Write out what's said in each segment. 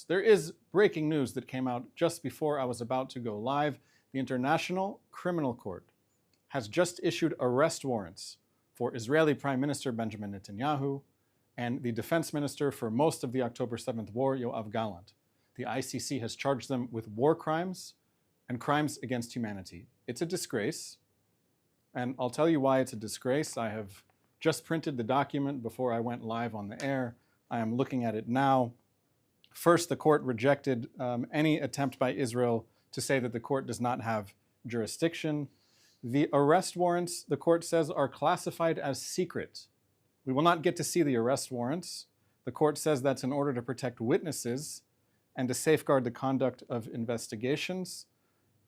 news. There is breaking news that came out just before I was about to go live. The International Criminal Court has just issued arrest warrants for Israeli Prime Minister Benjamin Netanyahu and the Defense Minister for most of the October 7th war, Yoav Gallant. The ICC has charged them with war crimes and crimes against humanity. It's a disgrace, and I'll tell you why it's a disgrace. I have just printed the document before I went live on the air. I am looking at it now. First, the court rejected any attempt by Israel to say that the court does not have jurisdiction. The arrest warrants, the court says, are classified as secret. We will not get to see the arrest warrants. The court says that's in order to protect witnesses and to safeguard the conduct of investigations.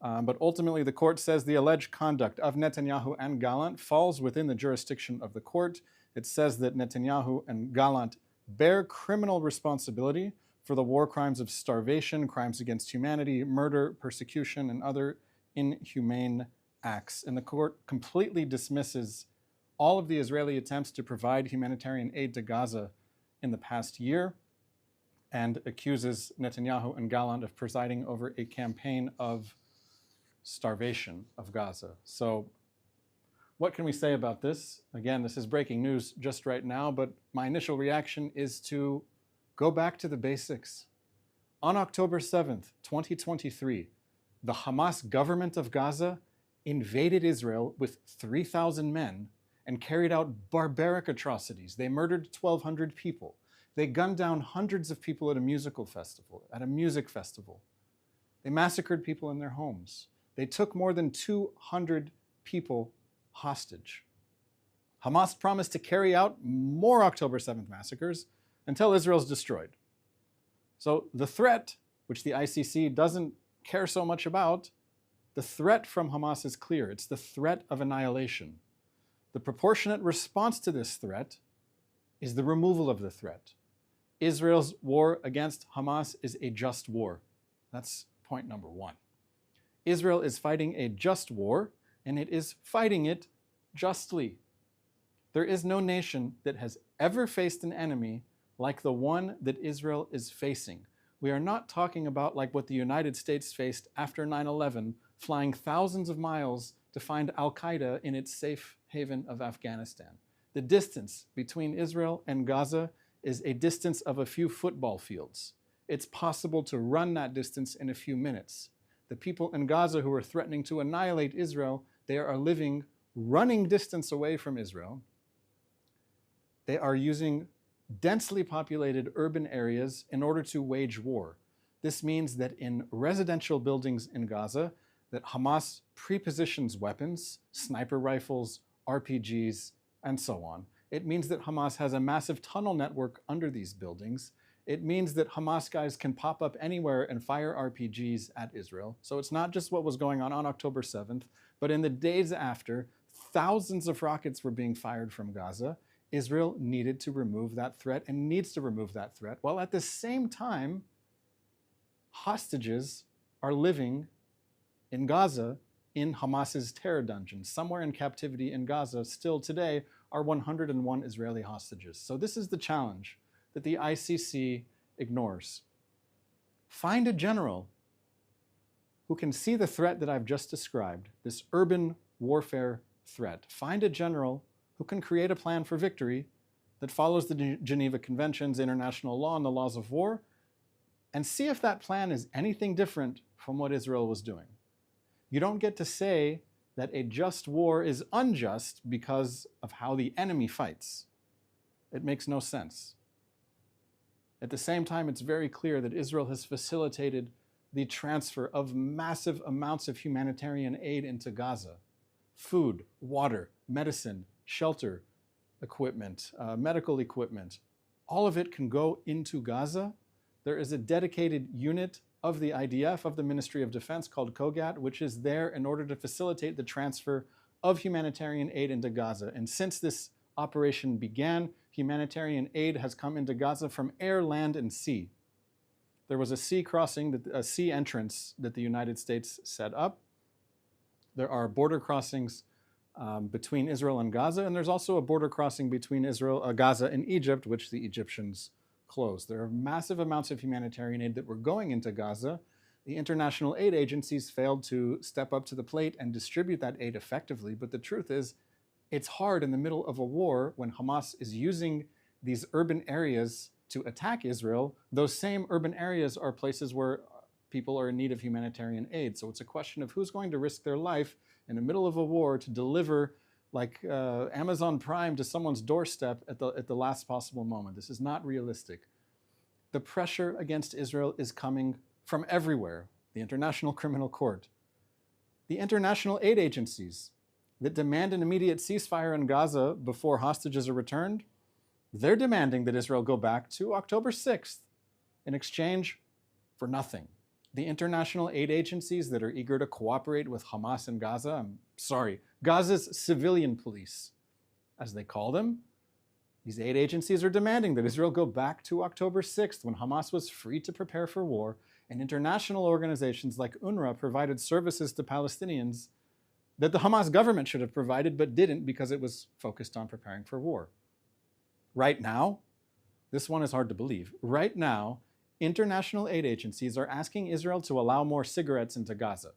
But ultimately, the court says the alleged conduct of Netanyahu and Gallant falls within the jurisdiction of the court. It says that Netanyahu and Gallant bear criminal responsibility for the war crimes of starvation, crimes against humanity, murder, persecution, and other inhumane acts. And the court completely dismisses all of the Israeli attempts to provide humanitarian aid to Gaza in the past year and accuses Netanyahu and Gallant of presiding over a campaign of starvation of Gaza. So what can we say about this? Again, this is breaking news just right now, but my initial reaction is to go back to the basics. On October 7th, 2023, the Hamas government of Gaza invaded Israel with 3,000 men and carried out barbaric atrocities. They murdered 1,200 people. They gunned down hundreds of people at a music festival. They massacred people in their homes. They took more than 200 people hostage. Hamas promised to carry out more October 7th massacres until Israel is destroyed. So the threat, which the ICC doesn't care so much about, the threat from Hamas is clear. It's the threat of annihilation. The proportionate response to this threat is the removal of the threat. Israel's war against Hamas is a just war. That's point number one. Israel is fighting a just war, and it is fighting it justly. There is no nation that has ever faced an enemy like the one that Israel is facing. We are not talking about like what the United States faced after 9/11, flying thousands of miles to find Al-Qaeda in its safe haven of Afghanistan. The distance between Israel and Gaza is a distance of a few football fields. It's possible to run that distance in a few minutes. The people in Gaza who are threatening to annihilate Israel, they are living running distance away from Israel. They are using densely populated urban areas in order to wage war. This means that in residential buildings in Gaza, that Hamas prepositions weapons, sniper rifles, RPGs, and so on. It means that Hamas has a massive tunnel network under these buildings. It means that Hamas guys can pop up anywhere and fire RPGs at Israel. So it's not just what was going on October 7th, but in the days after, thousands of rockets were being fired from Gaza. Israel needed to remove that threat and needs to remove that threat, while at the same time, hostages are living in Gaza in Hamas's terror dungeons. Somewhere in captivity in Gaza, still today, are 101 Israeli hostages. So this is the challenge that the ICC ignores. Find a general who can see the threat that I've just described, this urban warfare threat. Find a general who can create a plan for victory that follows the Geneva Conventions, international law, and the laws of war, and see if that plan is anything different from what Israel was doing. You don't get to say that a just war is unjust because of how the enemy fights. It makes no sense. At the same time, it's very clear that Israel has facilitated the transfer of massive amounts of humanitarian aid into Gaza. Food, water, medicine, shelter equipment, medical equipment, all of it can go into Gaza. There is a dedicated unit of the IDF, of the Ministry of Defense, called COGAT, which is there in order to facilitate the transfer of humanitarian aid into Gaza. And since this operation began, humanitarian aid has come into Gaza from air, land, and sea. There was a sea entrance that the United States set up. There are border crossings between Israel and Gaza, and there's also a border crossing between Gaza and Egypt, which the Egyptians closed. There are massive amounts of humanitarian aid that were going into Gaza. The international aid agencies failed to step up to the plate and distribute that aid effectively. But the truth is, it's hard in the middle of a war when Hamas is using these urban areas to attack Israel. Those same urban areas are places where people are in need of humanitarian aid. So it's a question of who's going to risk their life in the middle of a war to deliver like Amazon Prime to someone's doorstep at the last possible moment. This is not realistic. The pressure against Israel is coming from everywhere. The International Criminal Court, the international aid agencies that demand an immediate ceasefire in Gaza before hostages are returned, they're demanding that Israel go back to October 6th in exchange for nothing. The international aid agencies that are eager to cooperate with Hamas in Gaza, Gaza's civilian police, as they call them, these aid agencies are demanding that Israel go back to October 6th when Hamas was free to prepare for war, and international organizations like UNRWA provided services to Palestinians that the Hamas government should have provided but didn't because it was focused on preparing for war. Right now, this one is hard to believe. Right now, international aid agencies are asking Israel to allow more cigarettes into Gaza.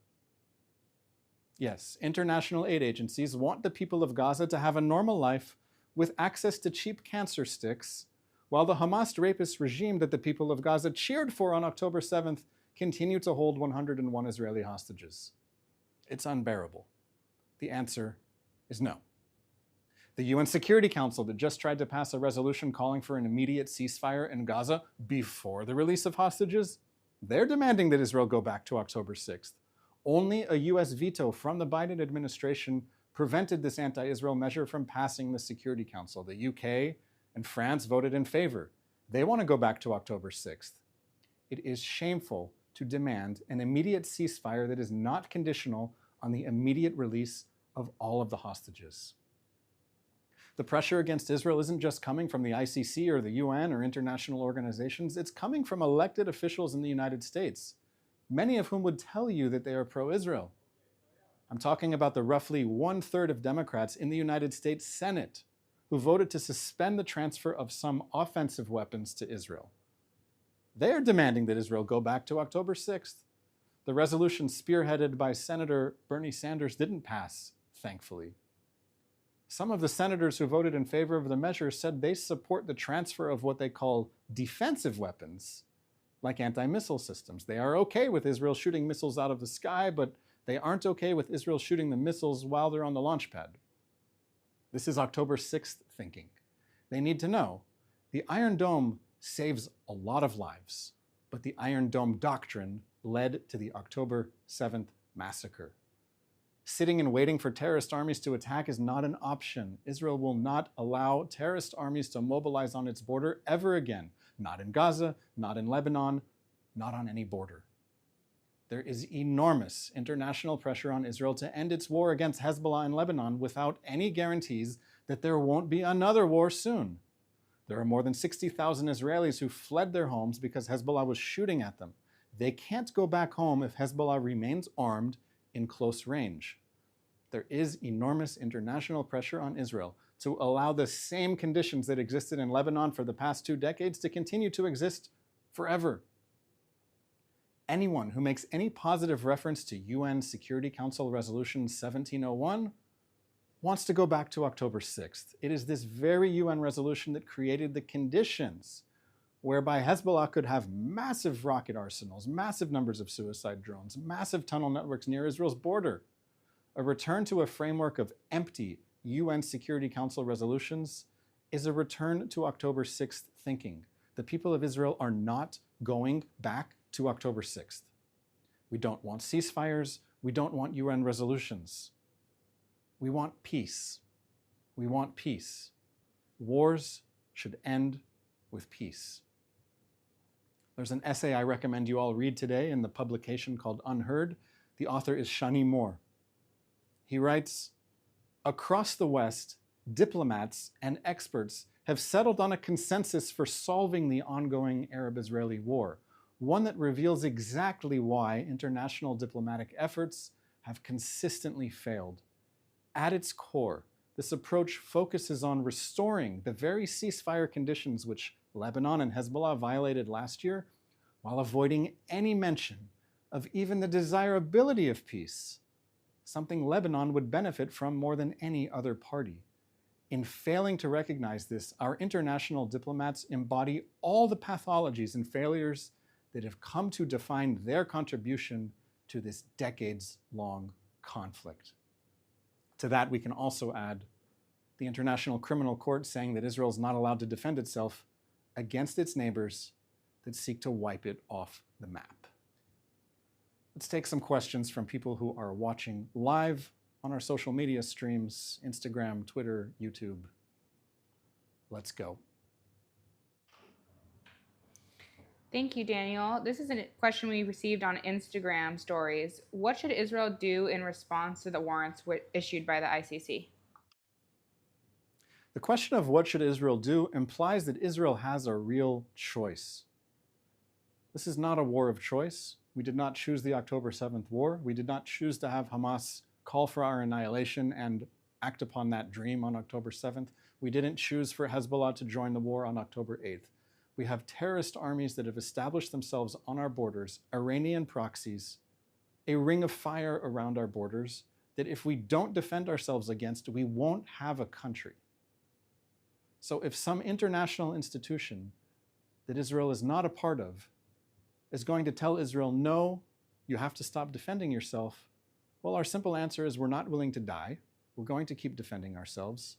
Yes, international aid agencies want the people of Gaza to have a normal life with access to cheap cancer sticks, while the Hamas rapist regime that the people of Gaza cheered for on October 7th continue to hold 101 Israeli hostages. It's unbearable. The answer is no. The UN Security Council that just tried to pass a resolution calling for an immediate ceasefire in Gaza before the release of hostages, they're demanding that Israel go back to October 6th. Only a US veto from the Biden administration prevented this anti-Israel measure from passing the Security Council. The UK and France voted in favor. They want to go back to October 6th. It is shameful to demand an immediate ceasefire that is not conditional on the immediate release of all of the hostages. The pressure against Israel isn't just coming from the ICC or the UN or international organizations, it's coming from elected officials in the United States, many of whom would tell you that they are pro-Israel. I'm talking about the roughly 1/3 of Democrats in the United States Senate who voted to suspend the transfer of some offensive weapons to Israel. They are demanding that Israel go back to October 6th. The resolution spearheaded by Senator Bernie Sanders didn't pass, thankfully. Some of the senators who voted in favor of the measure said they support the transfer of what they call defensive weapons, like anti-missile systems. They are okay with Israel shooting missiles out of the sky, but they aren't okay with Israel shooting the missiles while they're on the launch pad. This is October 6th thinking. They need to know the Iron Dome saves a lot of lives, but the Iron Dome doctrine led to the October 7th massacre. Sitting and waiting for terrorist armies to attack is not an option. Israel will not allow terrorist armies to mobilize on its border ever again. Not in Gaza, not in Lebanon, not on any border. There is enormous international pressure on Israel to end its war against Hezbollah in Lebanon without any guarantees that there won't be another war soon. There are more than 60,000 Israelis who fled their homes because Hezbollah was shooting at them. They can't go back home if Hezbollah remains armed in close range. There is enormous international pressure on Israel to allow the same conditions that existed in Lebanon for the past 2 decades to continue to exist forever. Anyone who makes any positive reference to UN Security Council Resolution 1701 wants to go back to October 6th. It is this very UN resolution that created the conditions whereby Hezbollah could have massive rocket arsenals, massive numbers of suicide drones, massive tunnel networks near Israel's border. A return to a framework of empty UN Security Council resolutions is a return to October 6th thinking. The people of Israel are not going back to October 6th. We don't want ceasefires. We don't want UN resolutions. We want peace. We want peace. Wars should end with peace. There's an essay I recommend you all read today in the publication called Unheard. The author is Shani Moore. He writes, across the West, diplomats and experts have settled on a consensus for solving the ongoing Arab-Israeli war, one that reveals exactly why international diplomatic efforts have consistently failed. At its core, this approach focuses on restoring the very ceasefire conditions which Lebanon and Hezbollah violated last year while avoiding any mention of even the desirability of peace, something Lebanon would benefit from more than any other party. In failing to recognize this, our international diplomats embody all the pathologies and failures that have come to define their contribution to this decades-long conflict. To that, we can also add the International Criminal Court saying that Israel is not allowed to defend itself against its neighbors that seek to wipe it off the map. Let's take some questions from people who are watching live on our social media streams, Instagram, Twitter, YouTube. Let's go. Thank you, Daniel. This is a question we received on Instagram stories. What should Israel do in response to the warrants issued by the ICC? The question of what should Israel do implies that Israel has a real choice. This is not a war of choice. We did not choose the October 7th war. We did not choose to have Hamas call for our annihilation and act upon that dream on October 7th. We didn't choose for Hezbollah to join the war on October 8th. We have terrorist armies that have established themselves on our borders, Iranian proxies, a ring of fire around our borders that if we don't defend ourselves against, we won't have a country. So if some international institution that Israel is not a part of is going to tell Israel, no, you have to stop defending yourself, well, our simple answer is we're not willing to die. We're going to keep defending ourselves.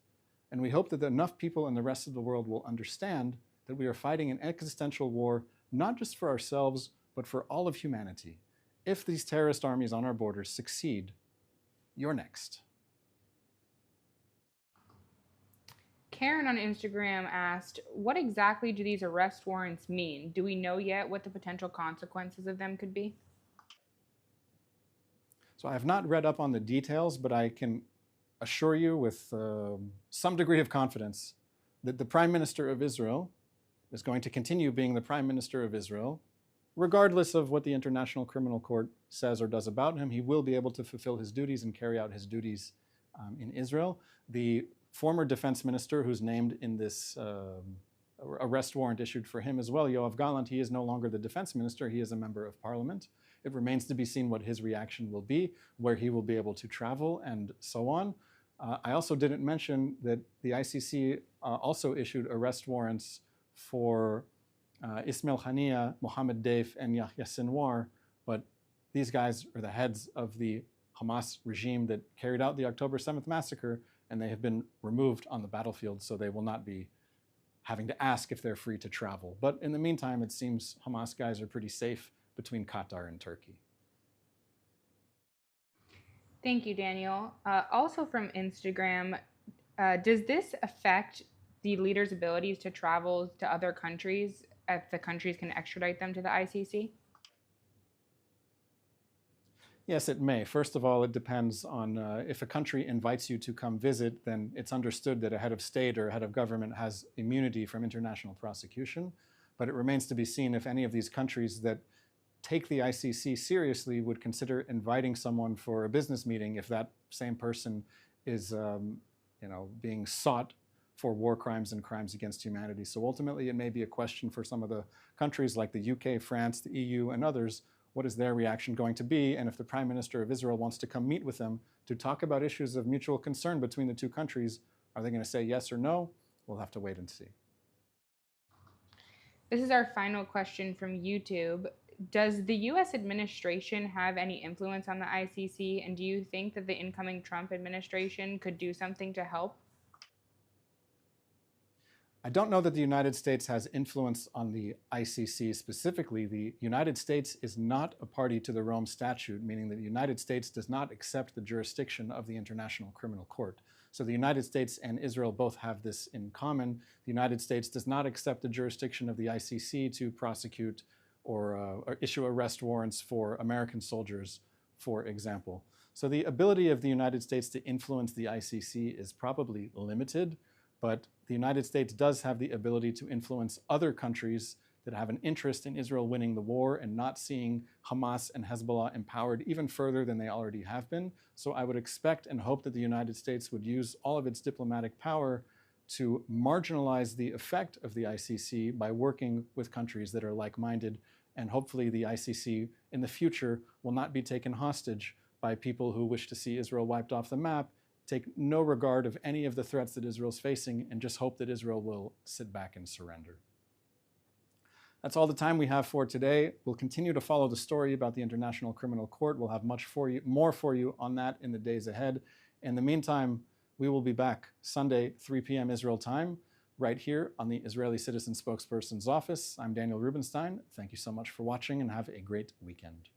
And we hope that enough people in the rest of the world will understand that we are fighting an existential war, not just for ourselves, but for all of humanity. If these terrorist armies on our borders succeed, you're next. Karen on Instagram asked, what exactly do these arrest warrants mean? Do we know yet what the potential consequences of them could be? So I have not read up on the details, but I can assure you with some degree of confidence that the Prime Minister of Israel is going to continue being the Prime Minister of Israel, regardless of what the International Criminal Court says or does about him. He will be able to fulfill his duties and carry out his duties in Israel. The former defense minister who's named in this arrest warrant issued for him as well, Yoav Gallant, he is no longer the defense minister, he is a member of parliament. It remains to be seen what his reaction will be, where he will be able to travel and so on. I also didn't mention that the ICC also issued arrest warrants for Ismail Haniyeh, Mohammed Deif, and Yahya Sinwar, but these guys are the heads of the Hamas regime that carried out the October 7th massacre, and they have been removed on the battlefield, so they will not be having to ask if they're free to travel. But in the meantime, it seems Hamas guys are pretty safe between Qatar and Turkey. Thank you, Daniel. Also from Instagram, does this affect the leaders' abilities to travel to other countries if the countries can extradite them to the ICC? Yes, it may. First of all, it depends on if a country invites you to come visit, then it's understood that a head of state or a head of government has immunity from international prosecution. But it remains to be seen if any of these countries that take the ICC seriously would consider inviting someone for a business meeting if that same person is being sought for war crimes and crimes against humanity. So ultimately, it may be a question for some of the countries like the UK, France, the EU, and others. What is their reaction going to be? And if the Prime Minister of Israel wants to come meet with them to talk about issues of mutual concern between the two countries, are they going to say yes or no? We'll have to wait and see. This is our final question from YouTube. Does the U.S. administration have any influence on the ICC? And do you think that the incoming Trump administration could do something to help? I don't know that the United States has influence on the ICC specifically. The United States is not a party to the Rome Statute, meaning that the United States does not accept the jurisdiction of the International Criminal Court. So the United States and Israel both have this in common. The United States does not accept the jurisdiction of the ICC to prosecute or issue arrest warrants for American soldiers, for example. So the ability of the United States to influence the ICC is probably limited, but the United States does have the ability to influence other countries that have an interest in Israel winning the war and not seeing Hamas and Hezbollah empowered even further than they already have been. So I would expect and hope that the United States would use all of its diplomatic power to marginalize the effect of the ICC by working with countries that are like-minded, and hopefully the ICC in the future will not be taken hostage by people who wish to see Israel wiped off the map, take no regard of any of the threats that Israel's facing, and just hope that Israel will sit back and surrender. That's all the time we have for today. We'll continue to follow the story about the International Criminal Court. We'll have more for you on that in the days ahead. In the meantime, we will be back Sunday, 3 p.m. Israel time, right here on the Israeli Citizen Spokespersons Office. I'm Daniel Rubenstein. Thank you so much for watching and have a great weekend.